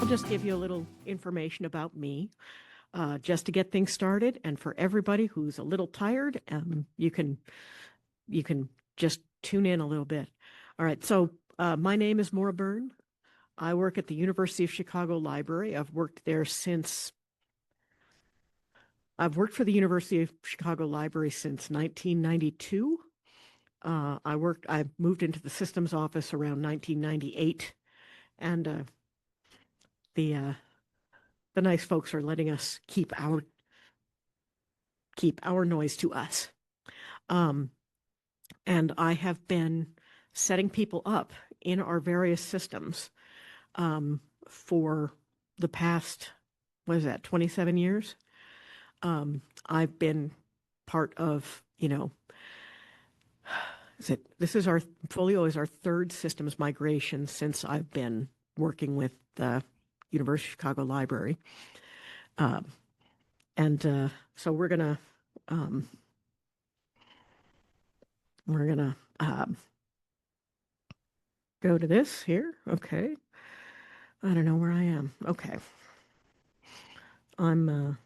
I'll just give you a little information about me, just to get things started. And for everybody who's a little tired, you can just tune in a little bit. All right. So my name is Maura Byrne. I work at the University of Chicago Library. I've worked for the University of Chicago Library since 1992. I moved into the systems office around 1998, and the nice folks are letting us keep our noise to us. And I have been setting people up in our various systems for the past, 27 years. I've been part of, Folio is our third systems migration since I've been working with the University of Chicago Library. So we're gonna go to this here. Okay. I don't know where I am. Okay. I'm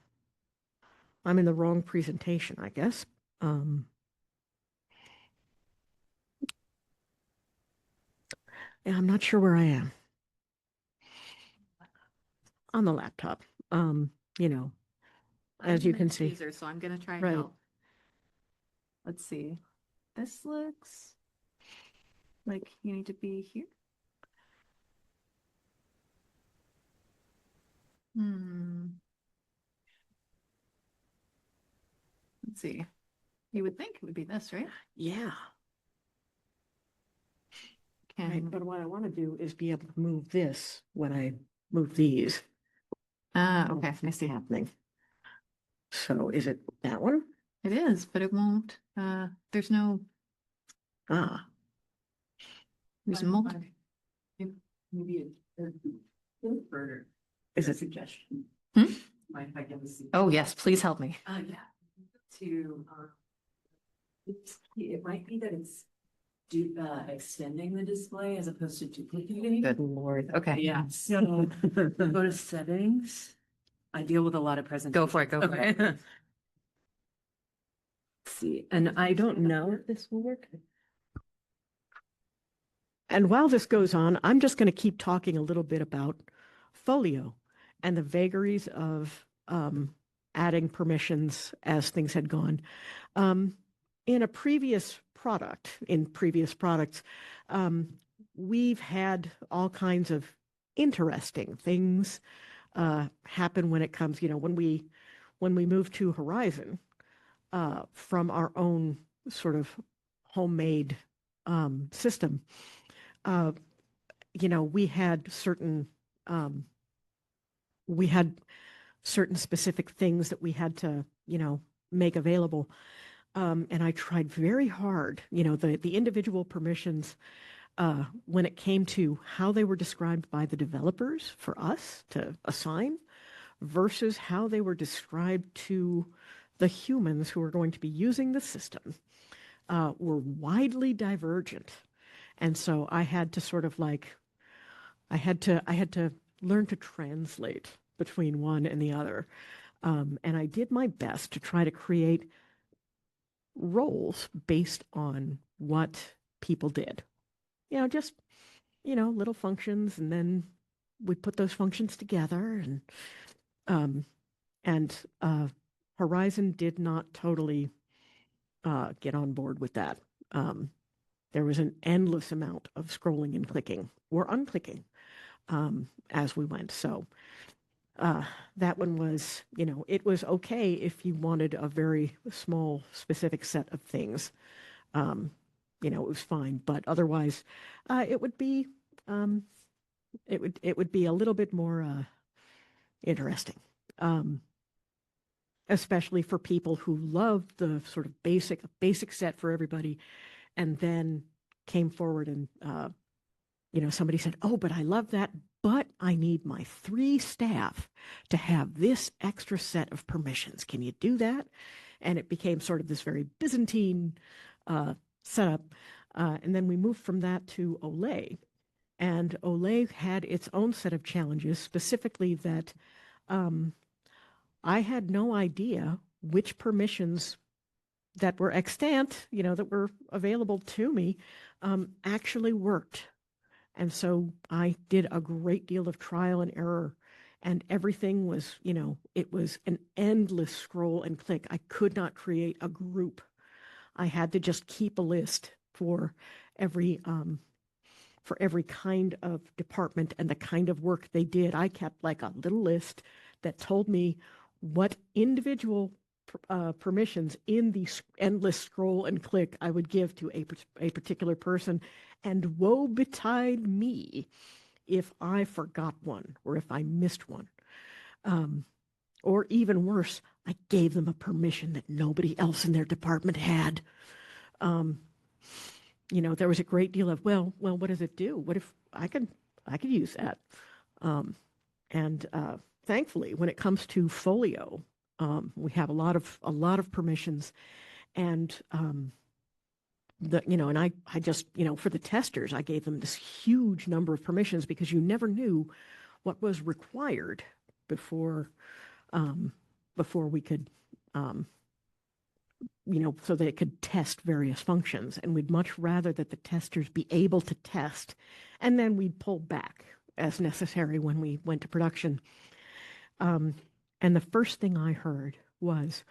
in the wrong presentation, I guess. Yeah, I'm not sure where I am. On the laptop. As you can see. User, so I'm going to try and help. Let's see. This looks like you need to be here. Let's see. You would think it would be this, right? Yeah. Right, but what I want to do is be able to move this when I move these. Okay, I see. Happening. So is it that one? It is, but it won't. There's no. There's multiple. Maybe further. Is it a suggestion? Mind if I give a suggestion? Oh yes, please help me. Yeah. To it might be that it's extending the display as opposed to duplicating. Good Lord. Okay. Yeah. So go to settings. I deal with a lot of presentations. Go for it. Go for it. Let's see, and I don't know if this will work. And while this goes on, I'm just going to keep talking a little bit about Folio and the vagaries of adding permissions as things had gone. In previous products, we've had all kinds of interesting things happen when it comes, when we moved to Horizon from our own sort of homemade system. We had certain specific things that we had to, make available. And I tried very hard, the individual permissions, when it came to how they were described by the developers for us to assign versus how they were described to the humans who are going to be using the system, were widely divergent. And so I had to sort of I had to learn to translate between one and the other. And I did my best to try to create roles based on what people did. Just, little functions, and then we put those functions together, and Horizon did not totally get on board with that. There was an endless amount of scrolling and clicking or unclicking as we went. So that one was, it was okay if you wanted a very small, specific set of things. It was fine, but otherwise, it would be a little bit more interesting, especially for people who love the sort of basic set for everybody, and then came forward and somebody said, "Oh, but I love that, but I need my 3 staff to have this extra set of permissions. Can you do that?" And it became sort of this very Byzantine setup. And then we moved from that to Olay. And Olay had its own set of challenges, specifically that I had no idea which permissions that were extant, that were available to me, actually worked. And so I did a great deal of trial and error, and everything was, it was an endless scroll and click. I could not create a group. I had to just keep a list every for every kind of department and the kind of work they did. I kept like a little list that told me what individual permissions in the endless scroll and click I would give to a particular person. And woe betide me if I forgot one or if I missed one. Or even worse, I gave them a permission that nobody else in their department had. There was a great deal of, well, what does it do? What if I could use that? And thankfully, when it comes to Folio, we have a lot of permissions, and and I just, for the testers, I gave them this huge number of permissions because you never knew what was required before we could, so they could test various functions. And we'd much rather that the testers be able to test, and then we'd pull back as necessary when we went to production. And the first thing I heard was,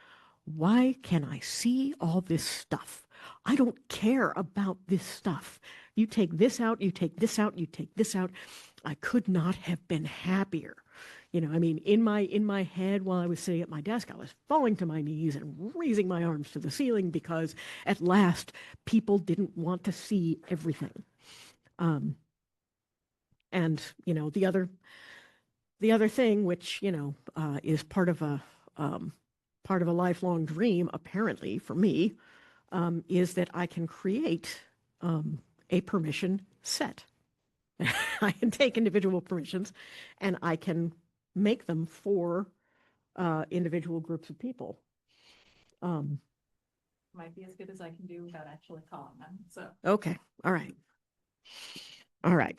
why can I see all this stuff? I don't care about this stuff. You take this out, you take this out, you take this out. I could not have been happier. In my head while I was sitting at my desk, I was falling to my knees and raising my arms to the ceiling because at last people didn't want to see everything. And the other thing, which is part of a lifelong dream, apparently for me, is that I can create a permission set. I can take individual permissions and I can make them for individual groups of people. Might be as good as I can do without actually calling them. So Okay. All right.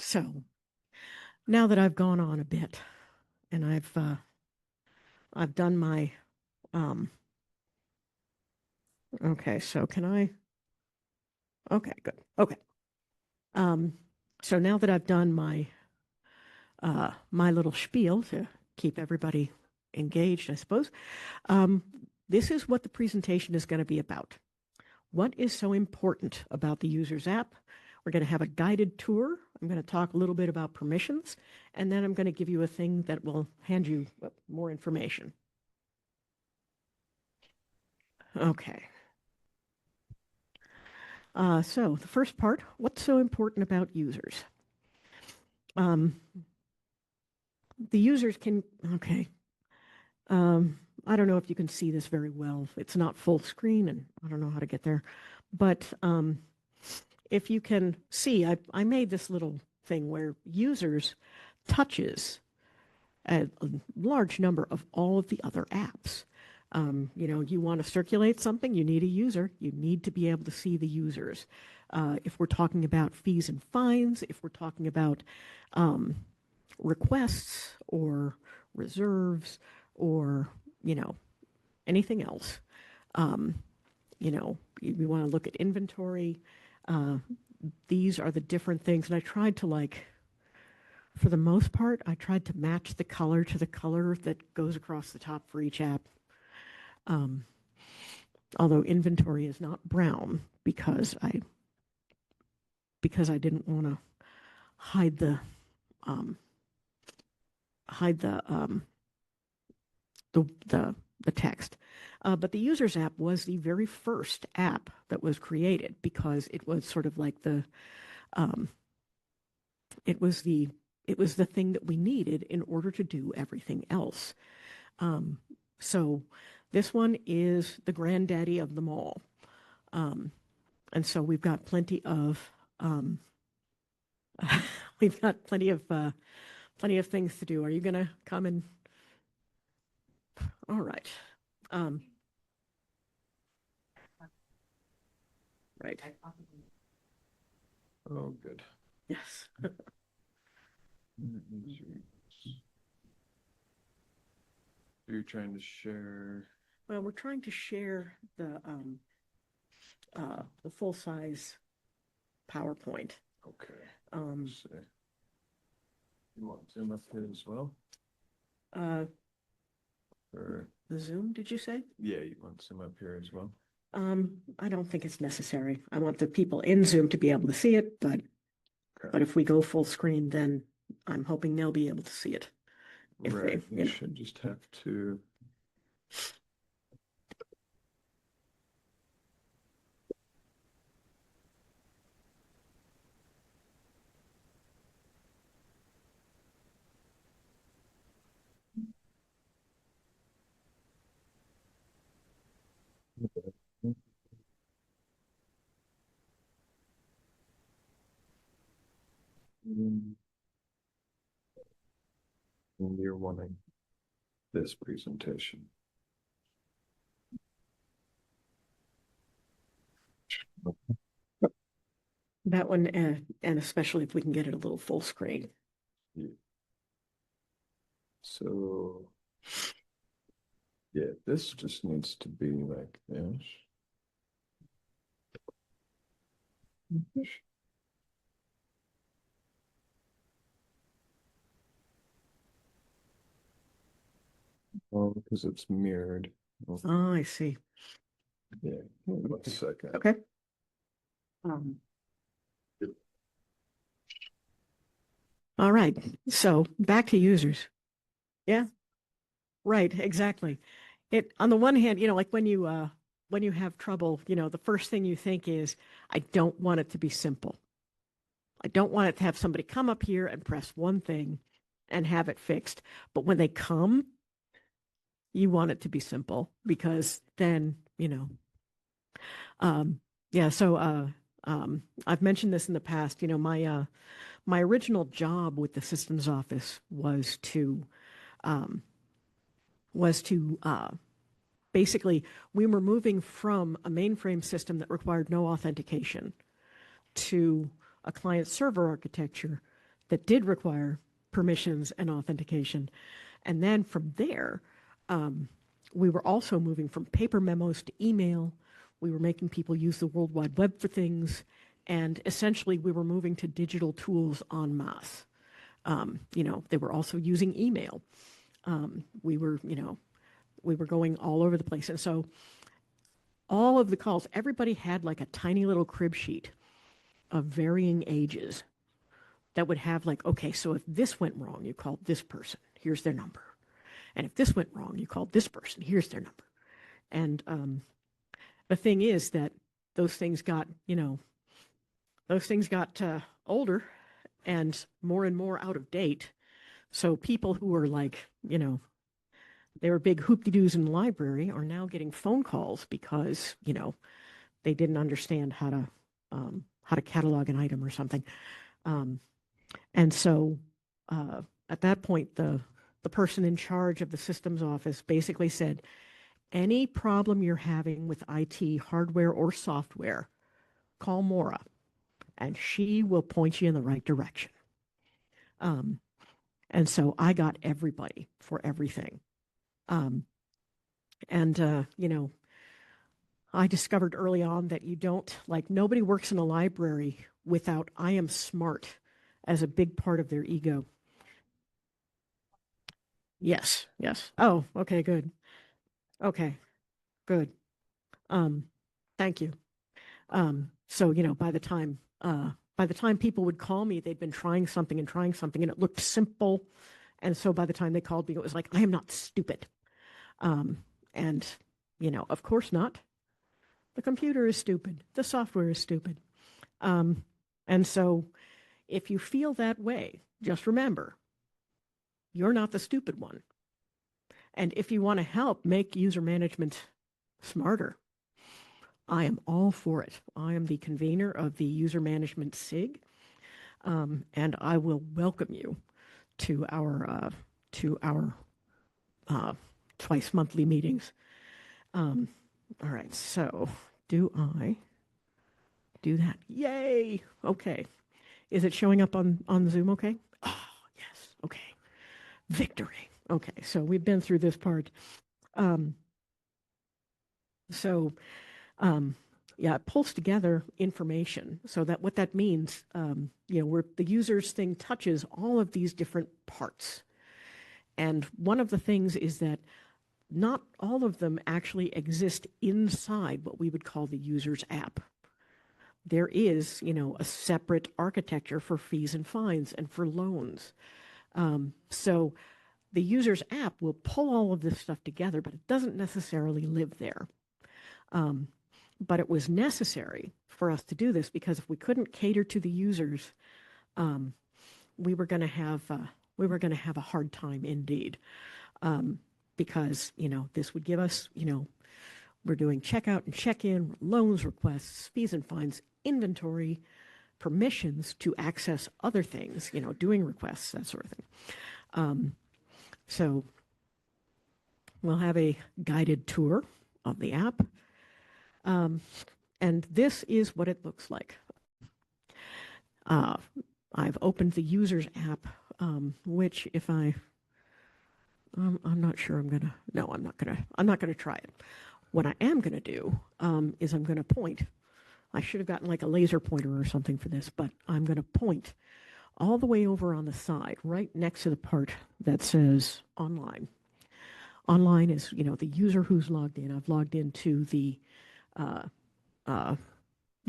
So now that I've gone on a bit and I've done my okay, so can I? Okay, good. Okay. So now that I've done my my little spiel to keep everybody engaged, I suppose, this is what the presentation is going to be about. What is so important about the Users app? We're going to have a guided tour. I'm going to talk a little bit about permissions, and then I'm going to give you a thing that will hand you more information. Okay. So the first part, what's so important about users? The users can, okay. I don't know if you can see this very well. It's not full screen, and I don't know how to get there. But if you can see, I made this little thing where users touches a large number of all of the other apps. You want to circulate something, you need a user. You need to be able to see the users. If we're talking about fees and fines, if we're talking about requests or reserves or, anything else, we want to look at inventory. These are the different things. And I tried to for the most part, I tried to match the color to the color that goes across the top for each app. Although inventory is not brown because I didn't want to hide the text. But the Users app was the very first app that was created because it was sort of like it was the thing that we needed in order to do everything else. So this one is the granddaddy of them all. And so we've got plenty of plenty of things to do. Are you going to come and? All right. Right. Oh, good. Yes. You're trying to share. Well, we're trying to share the full-size PowerPoint. Okay. Um, Let's see. You want Zoom up here as well? uh, Or the Zoom, did you say? yeah, you want Zoom up here as well? I don't think it's necessary. I want the people in Zoom to be able to see it, but Okay. if we go full screen, then I'm hoping they'll be able to see it. If they, Right. you You know. should just have to. Mm, and you're wanting this presentation. That one, and especially if we can get it a little full screen. Yeah. So, yeah, this just needs to be like this. Oh, because it's mirrored. Oh, Oh, I see. yeah, 1 second. Okay. Um, all right. So back to users. Yeah. Right. Exactly. It, on the one hand, like when you have trouble, the first thing you think is, I don't want it to be simple. I don't want it to have somebody come up here and press one thing and have it fixed. But when they come, you want it to be simple because then, yeah. So I've mentioned this in the past. My original job with the systems office um, was to basically, we were moving from a mainframe system that required no authentication to a client server architecture that did require permissions and authentication. And then from there, we were also moving from paper memos to email. We were making people use the World Wide Web for things. And essentially, we were moving to digital tools en masse. They were also using email. We were going all over the place. And so all of the calls, everybody had like a tiny little crib sheet of varying ages that would have like, okay, so if this went wrong, you called this person, here's their number. And if this went wrong, you called this person, here's their number. And the thing is that those things got, older and more out of date. So people who were like, they were big hoop-de-doos in the library are now getting phone calls because, they didn't understand how to catalog an item or something. And so at that point, the person in charge of the systems office basically said, any problem you're having with IT hardware or software, call Maura, and she will point you in the right direction. And so I got everybody for everything. And I discovered early on that nobody works in a library without I am smart as a big part of their ego. Yes, yes. Oh, okay, good. Okay, good. Thank you. So, by the time people would call me, they'd been trying something and it looked simple. And so by the time they called me, it was like, I am not stupid. And, of course not. The computer is stupid. The software is stupid. And so if you feel that way, just remember, you're not the stupid one. And if you want to help make user management smarter, I am all for it. I am the convener of the User Management SIG, and I will welcome you to our twice monthly meetings. All right, so do I do that? Yay! Okay, is it showing up on Zoom? Okay. Oh yes. Okay, victory. Okay, so we've been through this part. Um, so, yeah, it pulls together information. So that what that means, where the user's thing touches all of these different parts. And one of the things is that not all of them actually exist inside what we would call the user's app. There is, a separate architecture for fees and fines and for loans. So the user's app will pull all of this stuff together, but it doesn't necessarily live there. But it was necessary for us to do this because if we couldn't cater to the users, we were going to have a hard time indeed. Because this would give us we're doing checkout and check-in, loans requests, fees and fines, inventory, permissions to access other things, doing requests, that sort of thing. So we'll have a guided tour of the app. And this is what it looks like. I've opened the user's app, which if I'm not sure I'm not gonna try it. What I am gonna do is I'm gonna point. I should have gotten like a laser pointer or something for this, but I'm gonna point all the way over on the side, right next to the part that says online. Online is, the user who's logged in. I've logged into the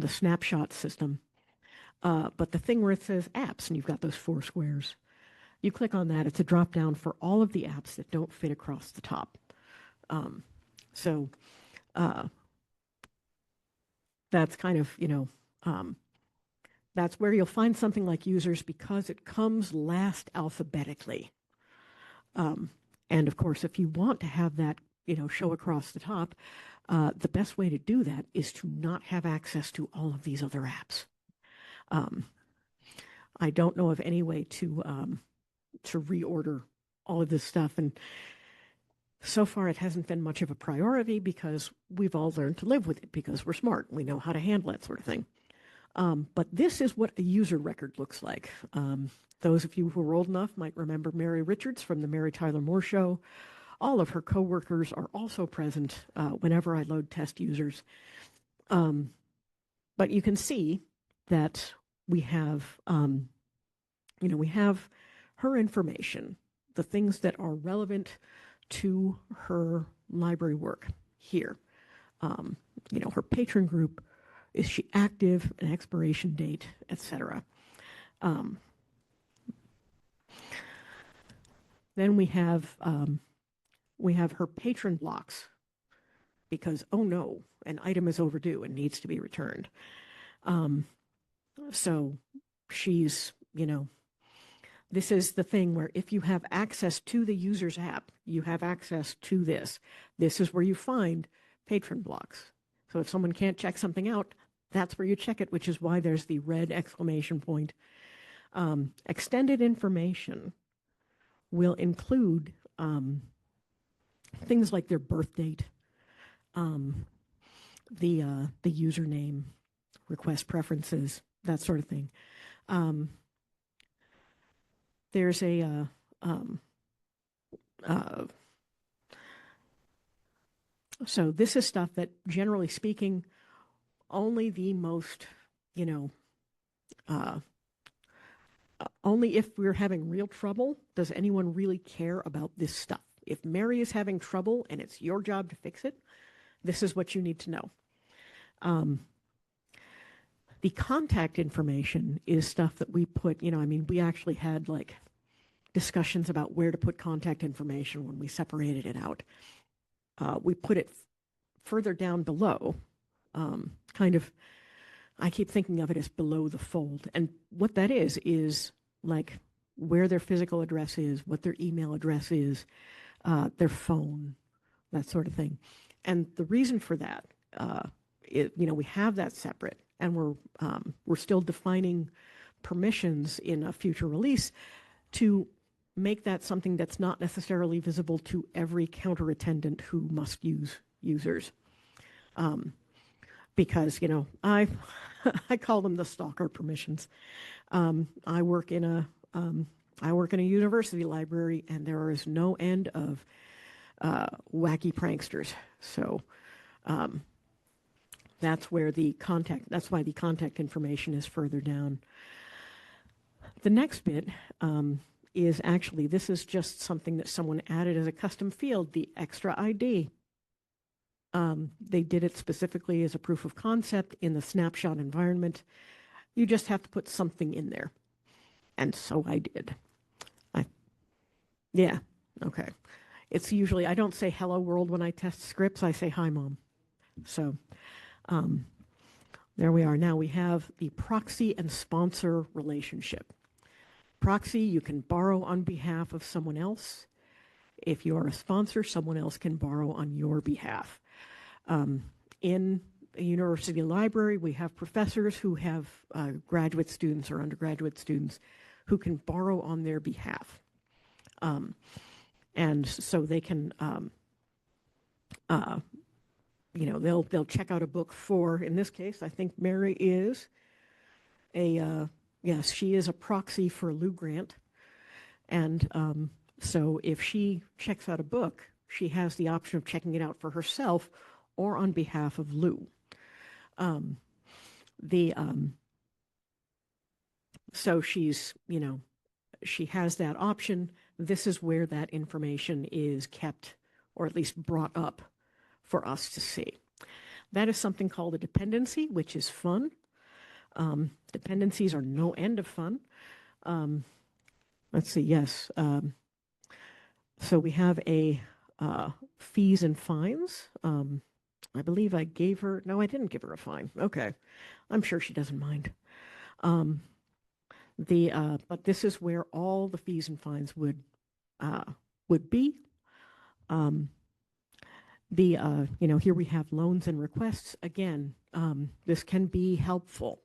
snapshot system. But the thing where it says apps and you've got those 4 squares, you click on that, it's a drop down for all of the apps that don't fit across the top. So that's kind of, that's where you'll find something like users because it comes last alphabetically. And of course, if you want to have that, show across the top, the best way to do that is to not have access to all of these other apps. I don't know of any way to reorder all of this stuff. And so far, it hasn't been much of a priority because we've all learned to live with it because we're smart. We know how to handle that sort of thing. But this is what a user record looks like. Those of you who are old enough might remember Mary Richards from the Mary Tyler Moore Show. All of her coworkers are also present whenever I load test users. But you can see that we have, we have her information, the things that are relevant to her library work here. Her patron group, is she active, an expiration date, etc. Then we have her patron blocks because, oh no, an item is overdue and needs to be returned. So she's, this is the thing where if you have access to the user's app, you have access to this. This is where you find patron blocks. So if someone can't check something out, that's where you check it, which is why there's the red exclamation point. Extended information will include things like their birth date, the username, request preferences, that sort of thing. There's a so this is stuff that, generally speaking, only the most, only if we're having real trouble does anyone really care about this stuff. If Mary is having trouble and it's your job to fix it, this is what you need to know. The contact information is stuff that we put, we actually had like discussions about where to put contact information when we separated it out. We put it further down below, kind of, I keep thinking of it as below the fold. And what that is like where their physical address is, what their email address is, their phone, that sort of thing. And the reason for that, we have that separate, and we're still defining permissions in a future release to make that something that's not necessarily visible to every counter attendant who must use users. Because, I call them the stalker permissions. I work in I work in a university library, and there is no end of wacky pranksters. So that's where that's why the contact information is further down. The next bit is actually, this is just something that someone added as a custom field, the extra ID. They did it specifically as a proof of concept in the snapshot environment. You just have to put something in there. And so I did. Yeah, okay. It's usually, I don't say hello world when I test scripts, I say hi mom. So there we are. Now we have the proxy and sponsor relationship. Proxy, you can borrow on behalf of someone else. If you are a sponsor, someone else can borrow on your behalf. In a university library, we have professors who have graduate students or undergraduate students who can borrow on their behalf. And so they can, they'll check out a book for, in this case, I think Mary is yes, she is a proxy for Lou Grant. And so if she checks out a book, she has the option of checking it out for herself or on behalf of Lou. So she's, she has that option. This is where that information is kept, or at least brought up for us to see. That is something called a dependency, which is fun. Dependencies are no end of fun. Let's see, yes. So we have a fees and fines. I believe I gave her, no, I didn't give her a fine. Okay, I'm sure she doesn't mind. But this is where all the fees and fines would be. Here we have loans and requests. Again, this can be helpful.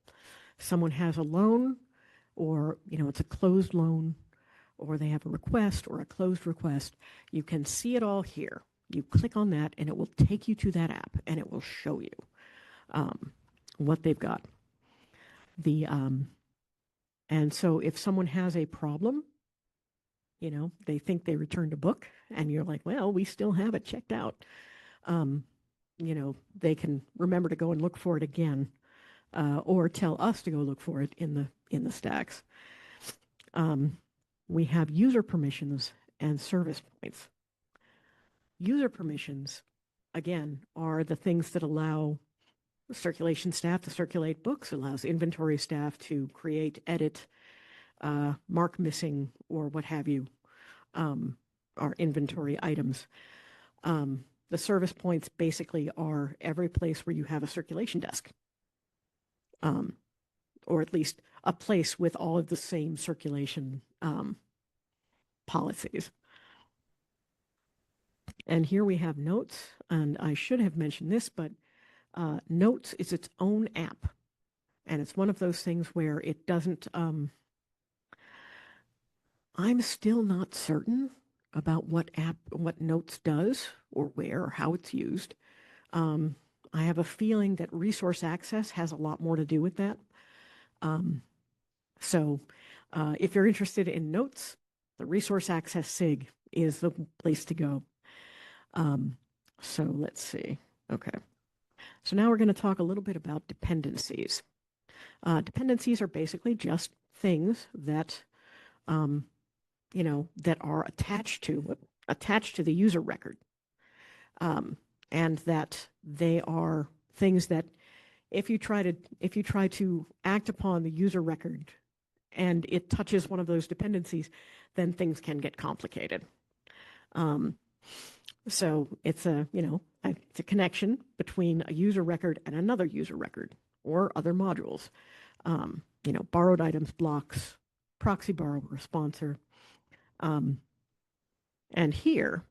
Someone has a loan, or it's a closed loan, or they have a request or a closed request. You can see it all here. You click on that, and it will take you to that app, and it will show you what they've got. And so if someone has a problem, they think they returned a book, and you're like, well, we still have it checked out. They can remember to go and look for it again, or tell us to go look for it in the stacks. We have user permissions and service points. User permissions, again, are the things that allow circulation staff to circulate books, allows inventory staff to create, edit, mark missing, or what have you, our inventory items. The service points basically are every place where you have a circulation desk, or at least a place with all of the same circulation policies. And here we have notes, and I should have mentioned this, but notes is its own app. And it's one of those things where it doesn't, I'm still not certain about what notes does, or where, or how it's used. I have a feeling that resource access has a lot more to do with that. So if you're interested in notes, the resource access SIG is the place to go. So let's see. Okay. So now we're going to talk a little bit about dependencies. Dependencies are basically just things that, that are attached to the user record. And that they are things that if you try to act upon the user record and it touches one of those dependencies, then things can get complicated. So it's it's a connection between a user record and another user record or other modules. Borrowed items, blocks, proxy borrower, sponsor. And here,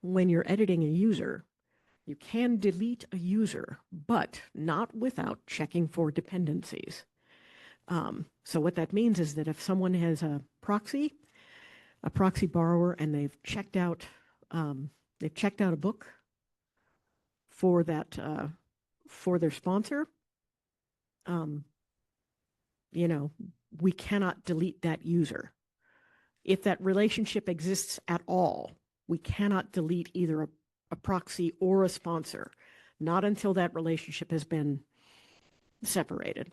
when you're editing a user, you can delete a user, but not without checking for dependencies. So what that means is that if someone has a proxy borrower, and they've checked out a book for that for their sponsor, we cannot delete that user. If that relationship exists at all, we cannot delete either a proxy or a sponsor, not until that relationship has been separated.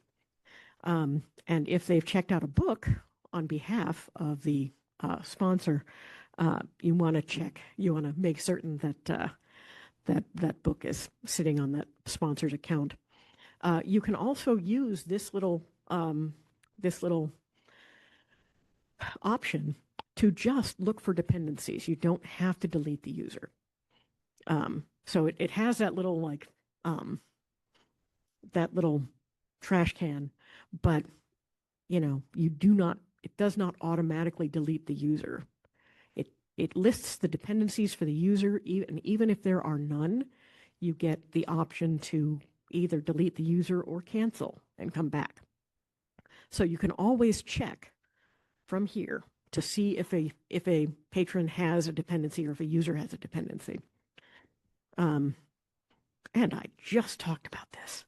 And if they've checked out a book on behalf of the sponsor, you want to make certain that that book is sitting on that sponsor's account. You can also use this little option to just look for dependencies. You don't have to delete the user. So it has that little that little trash can, but it does not automatically delete the user. It lists the dependencies for the user, even if there are none, you get the option to either delete the user or cancel and come back. So you can always check from here to see if a patron has a dependency or if a user has a dependency. And I just talked about this.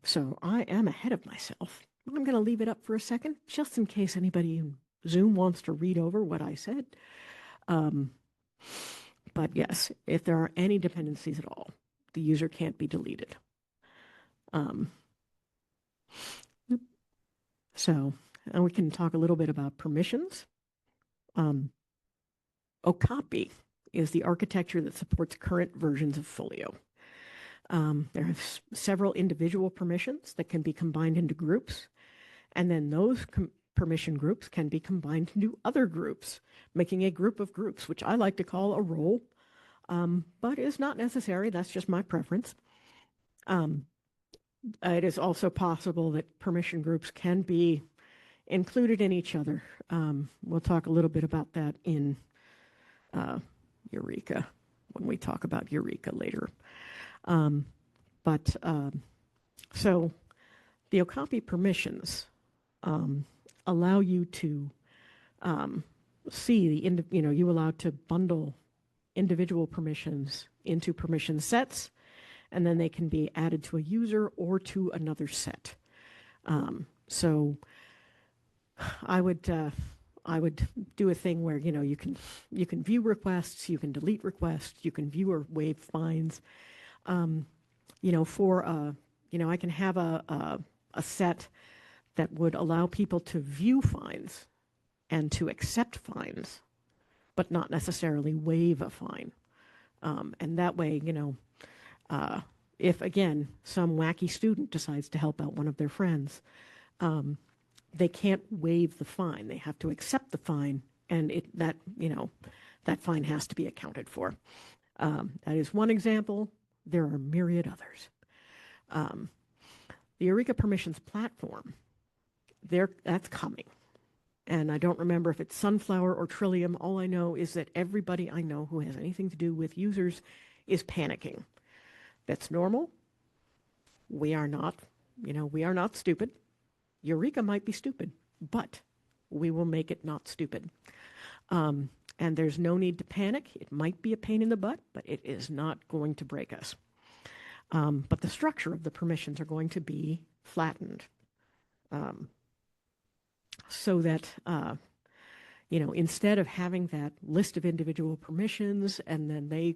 So I am ahead of myself. I'm going to leave it up for a second, just in case anybody in Zoom wants to read over what I said. But yes, if there are any dependencies at all, the user can't be deleted. So, and we can talk a little bit about permissions. Okapi is the architecture that supports current versions of Folio. There are several individual permissions that can be combined into groups, and then those permission groups can be combined into other groups, making a group of groups, which I like to call a role, but is not necessary. That's just my preference. It is also possible that permission groups can be included in each other. We'll talk a little bit about that in Eureka, when we talk about Eureka later. So the Okapi permissions allow you to see you allow to bundle individual permissions into permission sets, and then they can be added to a user or to another set. So I would do a thing where you can view requests, you can delete requests, you can view or waive fines. I can have a set that would allow people to view fines and to accept fines, but not necessarily waive a fine. And that way, if again some wacky student decides to help out one of their friends, they can't waive the fine. They have to accept the fine, and that fine has to be accounted for. That is one example. There are myriad others. The Eureka Permissions platform, that's coming. And I don't remember if it's Sunflower or Trillium. All I know is that everybody I know who has anything to do with users is panicking. That's normal. We are not stupid. Eureka might be stupid, but we will make it not stupid. And there's no need to panic. It might be a pain in the butt, but it is not going to break us. But the structure of the permissions are going to be flattened, so that instead of having that list of individual permissions, and then the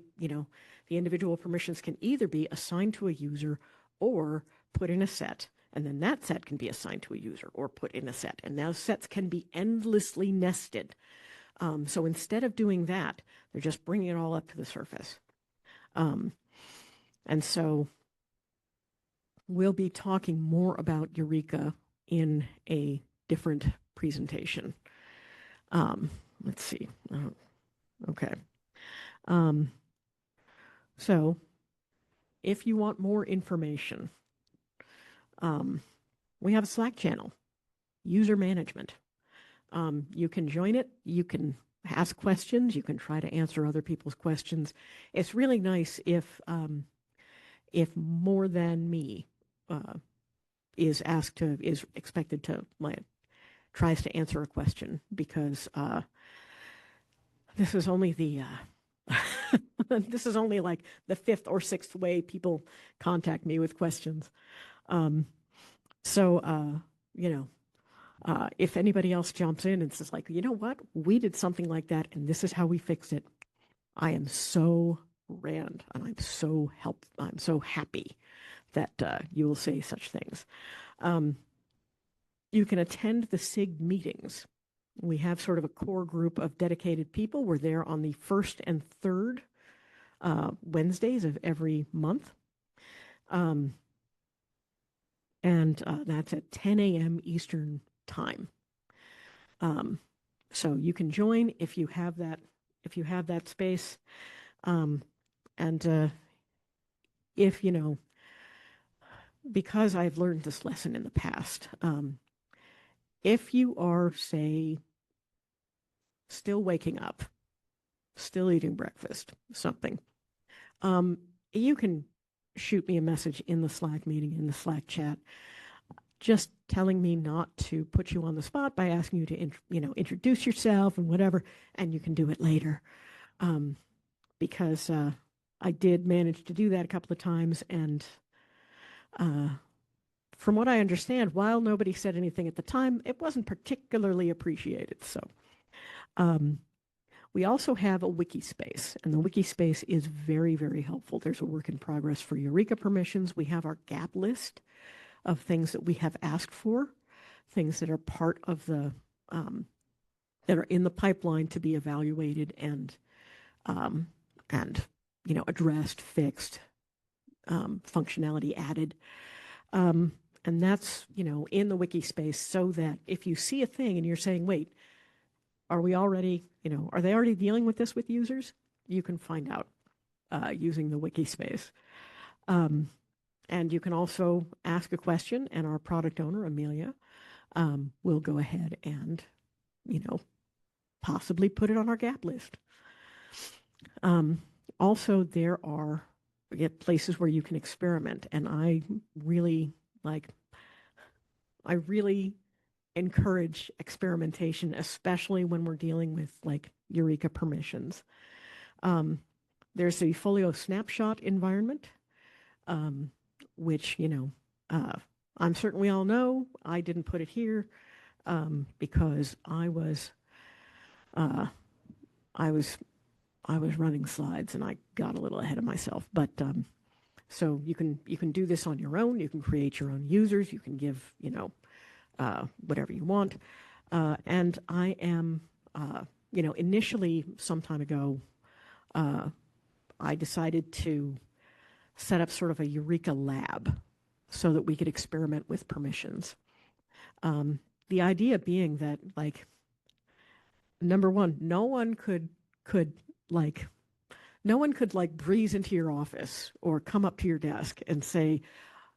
individual permissions can either be assigned to a user or put in a set, and then that set can be assigned to a user or put in a set, and those sets can be endlessly nested. So instead of doing that, they're just bringing it all up to the surface. And so we'll be talking more about Eureka in a different presentation. Let's see. Okay. So if you want more information, we have a Slack channel, User Management. You can join it. You can ask questions. You can try to answer other people's questions. It's really nice if more than me is expected to tries to answer a question, because this is only this is only like the fifth or sixth way people contact me with questions. If anybody else jumps in and says like, you know what, we did something like that and this is how we fixed it, I am so and I'm so happy that you will say such things. You can attend the SIG meetings. We have sort of a core group of dedicated people. We're there on the first and third Wednesdays of every month. And that's at 10 a.m. Eastern time. So you can join if you have that space. And if, because I've learned this lesson in the past, if you are, say, still waking up, still eating breakfast, something, you can shoot me a message in the Slack meeting, in the Slack chat, just telling me not to put you on the spot by asking you to, introduce yourself and whatever, and you can do it later. Because I did manage to do that a couple of times, and from what I understand, while nobody said anything at the time, it wasn't particularly appreciated. So we also have a wiki space, and the wiki space is very, very helpful. There's a work in progress for Eureka permissions. We have our gap list of things that we have asked for, things that are part of the, that are in the pipeline to be evaluated and addressed, fixed, functionality added. And that's, in the wiki space, so that if you see a thing and you're saying, wait, are they already dealing with this with users? You can find out using the wiki space. And you can also ask a question, and our product owner, Amelia, will go ahead and, possibly put it on our gap list. Also, there are places where you can experiment, and I really encourage experimentation, especially when we're dealing with like Eureka permissions. There's the Folio snapshot environment, which, I'm certain we all know. I didn't put it here because I was running slides and I got a little ahead of myself. But so you can do this on your own. You can create your own users. You can give whatever you want. And I am initially some time ago, I decided to set up sort of a Eureka lab so that we could experiment with permissions. The idea being that, like, number one, no one could breeze into your office or come up to your desk and say,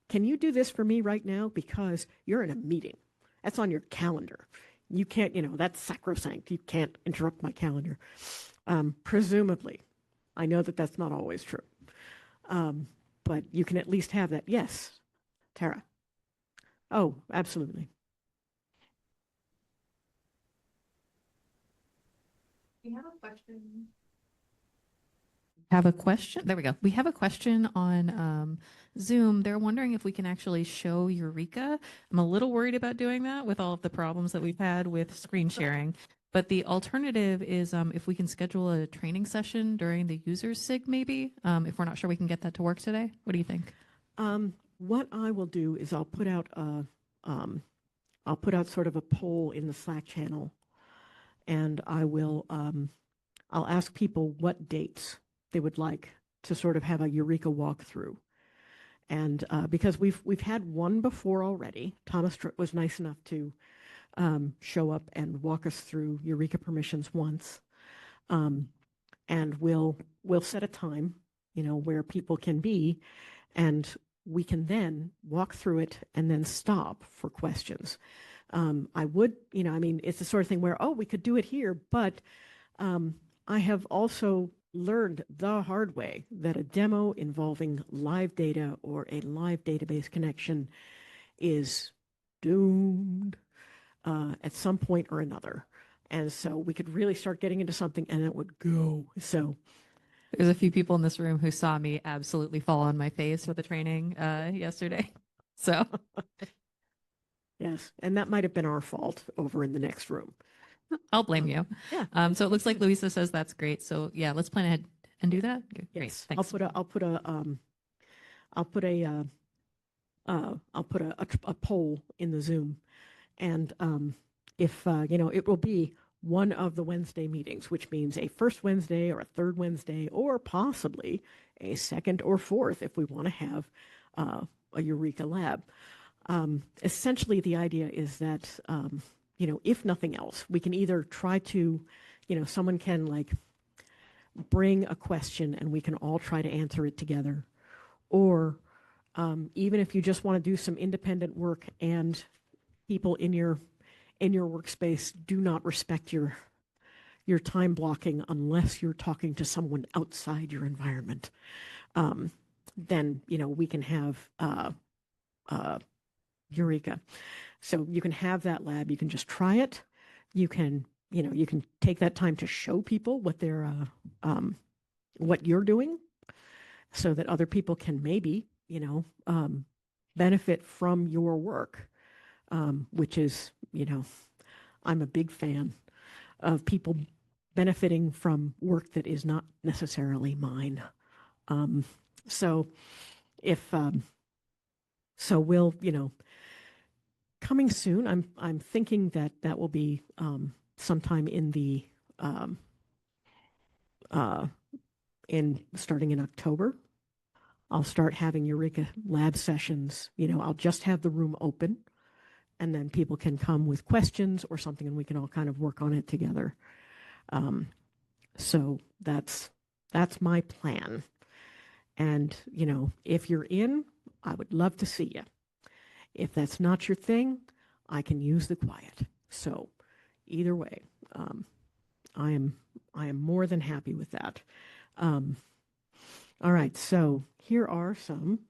can you do this for me right now? Because you're in a meeting. That's on your calendar. You can't, that's sacrosanct. You can't interrupt my calendar. Presumably. I know that that's not always true. But you can at least have that. Yes, Tara. Oh, absolutely. We have a question. Have a question? There we go. We have a question on Zoom. They're wondering if we can actually show Eureka. I'm a little worried about doing that with all of the problems that we've had with screen sharing. But the alternative is if we can schedule a training session during the user SIG, maybe, if we're not sure we can get that to work today. What do you think? What I will do is I'll put out sort of a poll in the Slack channel, and I'll ask people what dates they would like to sort of have a Eureka walkthrough. And because we've had one before already, Thomas was nice enough to show up and walk us through Eureka permissions once. And we'll set a time, where people can be, and we can then walk through it and then stop for questions. I would, it's the sort of thing where, we could do it here, but I have also learned the hard way that a demo involving live data or a live database connection is doomed at some point or another. And so we could really start getting into something and it would go. So there's a few people in this room who saw me absolutely fall on my face with the training yesterday. So Yes, and that might have been our fault over in the next room. I'll blame you. Yeah. So it looks like Louisa says that's great. So yeah, let's plan ahead and do that. Great. Yes, Thanks. I'll put a poll in the Zoom, and if it will be one of the Wednesday meetings, which means a first Wednesday or a third Wednesday, or possibly a second or fourth if we want to have a Eureka lab. Essentially, the idea is that if nothing else, we can either try to, someone can like bring a question and we can all try to answer it together, or even if you just want to do some independent work and people in your workspace do not respect your time blocking unless you're talking to someone outside your environment, then we can have Eureka. So you can have that lab. You can just try it. You can take that time to show people what they're what you're doing, so that other people can maybe benefit from your work, which is I'm a big fan of people benefiting from work that is not necessarily mine. So if so we'll coming soon, I'm thinking that will be sometime in the in starting in October. I'll start having Eureka lab sessions. I'll just have the room open, and then people can come with questions or something, and we can all kind of work on it together. So that's my plan. And if you're in, I would love to see you. If that's not your thing, I can use the quiet. So either way, I am more than happy with that. All right, so here are some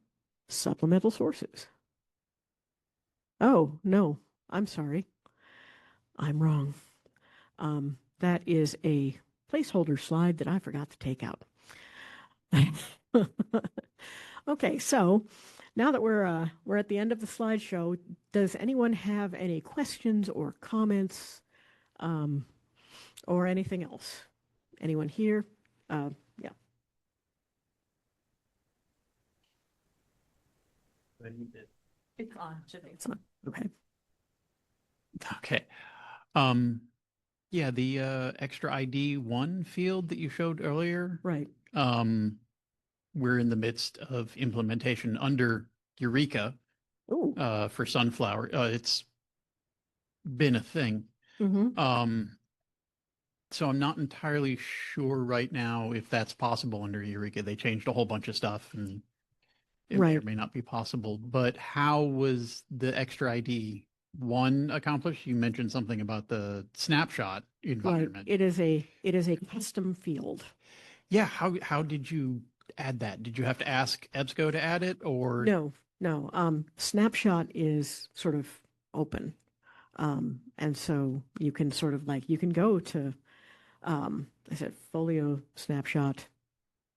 supplemental sources. Oh, no, I'm sorry. I'm wrong. That is a placeholder slide that I forgot to take out. Okay, so now that we're at the end of the slideshow, does anyone have any questions or comments or anything else? Anyone here? Yeah. It's on, Jimmy. It's on. Okay. Okay. Yeah, the extra ID 1 field that you showed earlier, Right. we're in the midst of implementation under Eureka Ooh. for Sunflower. It's been a thing. Mm-hmm. So I'm not entirely sure right now if that's possible under Eureka. They changed a whole bunch of stuff and it may or Right. may not be possible. But how was the extra ID 1 accomplished? You mentioned something about the snapshot Right. environment. It is a custom field. Yeah, how did you add that? Did you have to ask EBSCO to add it, or No. Snapshot is sort of open. And so you can sort of you can go to, I said folio snapshot,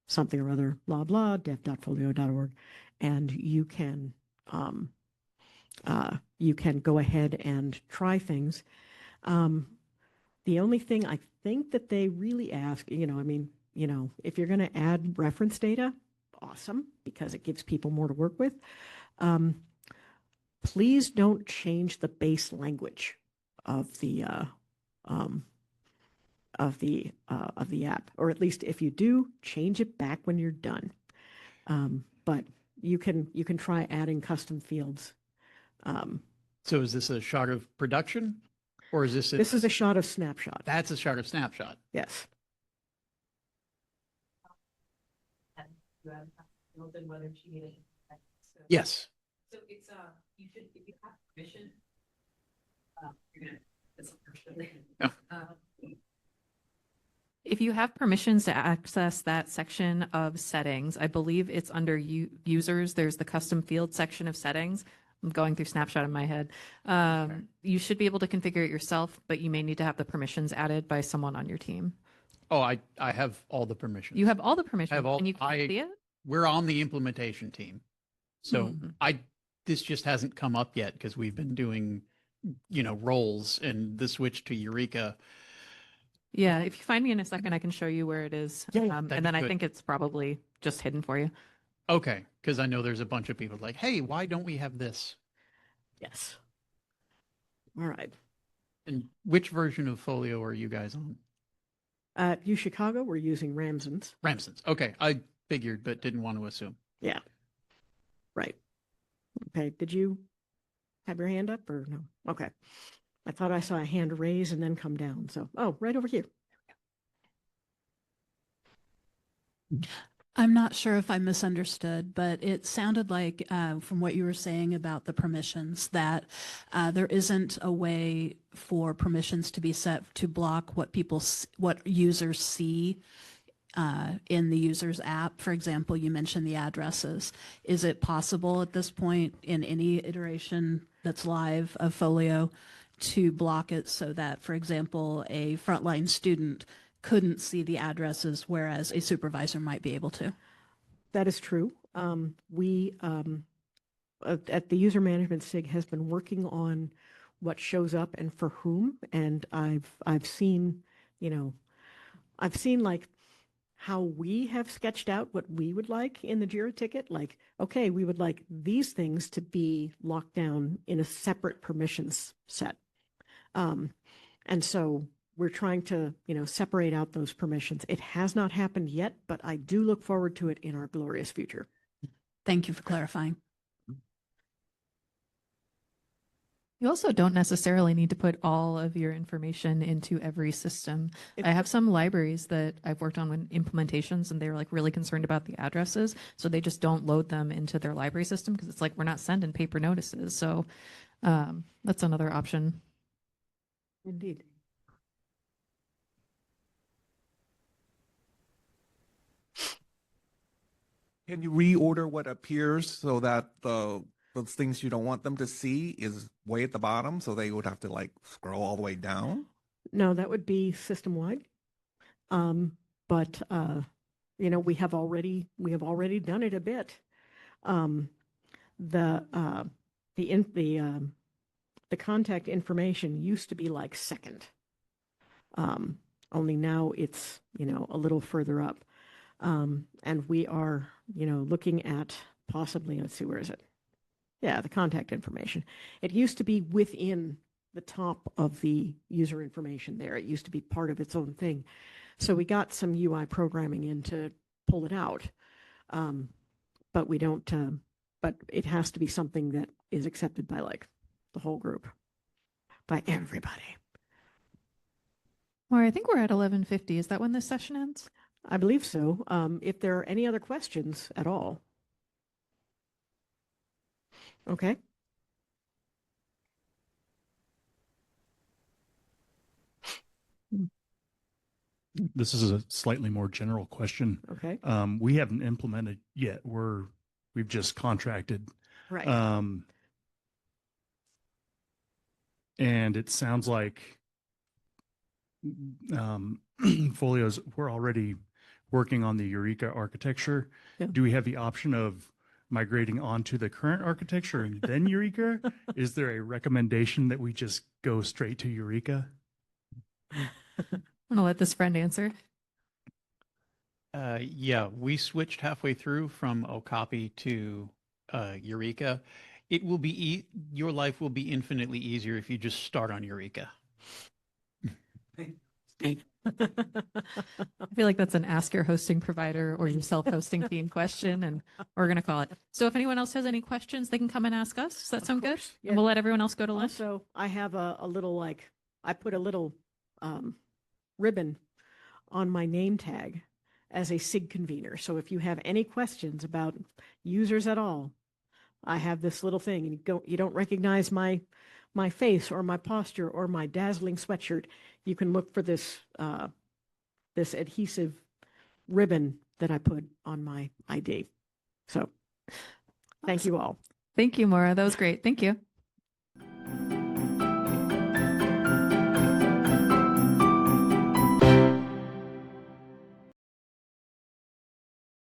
something or other, blah, blah, dev.folio.org. And you can go ahead and try things. The only thing I think that they really ask, if you're going to add reference data, awesome, because it gives people more to work with. Please don't change the base language of the app, or at least if you do, change it back when you're done. But you can try adding custom fields. so is this a shot of production, or is this? This is a shot of snapshot. That's a shot of snapshot. Yes. Whether she needed. Yes. So it's you should, if you have permission, you're gonna. That's If you have permissions to access that section of settings, I believe it's under users. There's the custom field section of settings. I'm going through snapshot in my head. You should be able to configure it yourself, but you may need to have the permissions added by someone on your team. Oh, I have all the permissions. You have all the permissions all- and you can see it? We're on the implementation team. So Mhm. I this just hasn't come up yet because we've been doing, roles, and the switch to Eureka. Yeah, if you find me in a second, I can show you where it is. Yeah, And that'd be then I good. think it's probably just hidden for you. Okay, because I know there's a bunch of people like, hey, why don't we have this? Yes. All right. And which version of Folio are you guys on? At U Chicago, we're using Ramson's. Ramson's. Okay, I figured, but didn't want to assume. Yeah. Right. Okay. Did you have your hand up or no? Okay. I thought I saw a hand raise and then come down. So, oh, right over here. I'm not sure if I misunderstood, but it sounded like from what you were saying about the permissions that there isn't a way for permissions to be set to block what users see in the user's app. For example, you mentioned the addresses. Is it possible at this point in any iteration that's live of Folio to block it so that, for example, a frontline student couldn't see the addresses, whereas a supervisor might be able to? That is true. We at the User Management SIG has been working on what shows up and for whom, and I've seen, I've seen like how we have sketched out what we would like in the JIRA ticket. Like, okay, we would like these things to be locked down in a separate permissions set. And so we're trying to, separate out those permissions. It has not happened yet, but I do look forward to it in our glorious future. Thank you for clarifying. You also don't necessarily need to put all of your information into every system. I have some libraries that I've worked on with implementations, and they're like really concerned about the addresses. So they just don't load them into their library system because it's like, we're not sending paper notices. So that's another option. Indeed. Can you reorder what appears so that those things you don't want them to see is way at the bottom, so they would have to like scroll all the way down? No, that would be system wide. But we have already done it a bit. The contact information used to be like second. Only now it's, a little further up. And we are, looking at possibly, let's see, where is it? Yeah, the contact information. It used to be within the top of the user information there. It used to be part of its own thing. So we got some UI programming in to pull it out. But we don't, but it has to be something that is accepted by like the whole group, by everybody. Or I think we're at 11:50. Is that when this session ends? I believe so. If there are any other questions at all. Okay. This is a slightly more general question. Okay. We haven't implemented yet. We've just contracted. Right. And it sounds like Folios, we're already working on the Eureka architecture. Yeah. Do we have the option of migrating onto the current architecture and then Eureka? Is there a recommendation that we just go straight to Eureka? I'm gonna let this friend answer. Yeah, we switched halfway through from Okapi to Eureka. It will be your life will be infinitely easier if you just start on Eureka. I feel like that's an ask your hosting provider or your self-hosting team question, and we're going to call it. So if anyone else has any questions, they can come and ask us. Does that sound good? course, yeah. And we'll let everyone else go to lunch. Also, I have a little I put a little ribbon on my name tag as a SIG convener. So if you have any questions about users at all, I have this little thing, and you don't recognize my face or my posture or my dazzling sweatshirt. You can look for this this adhesive ribbon that I put on my ID. So thank you all. Thank you, Maura. That was great. Thank you.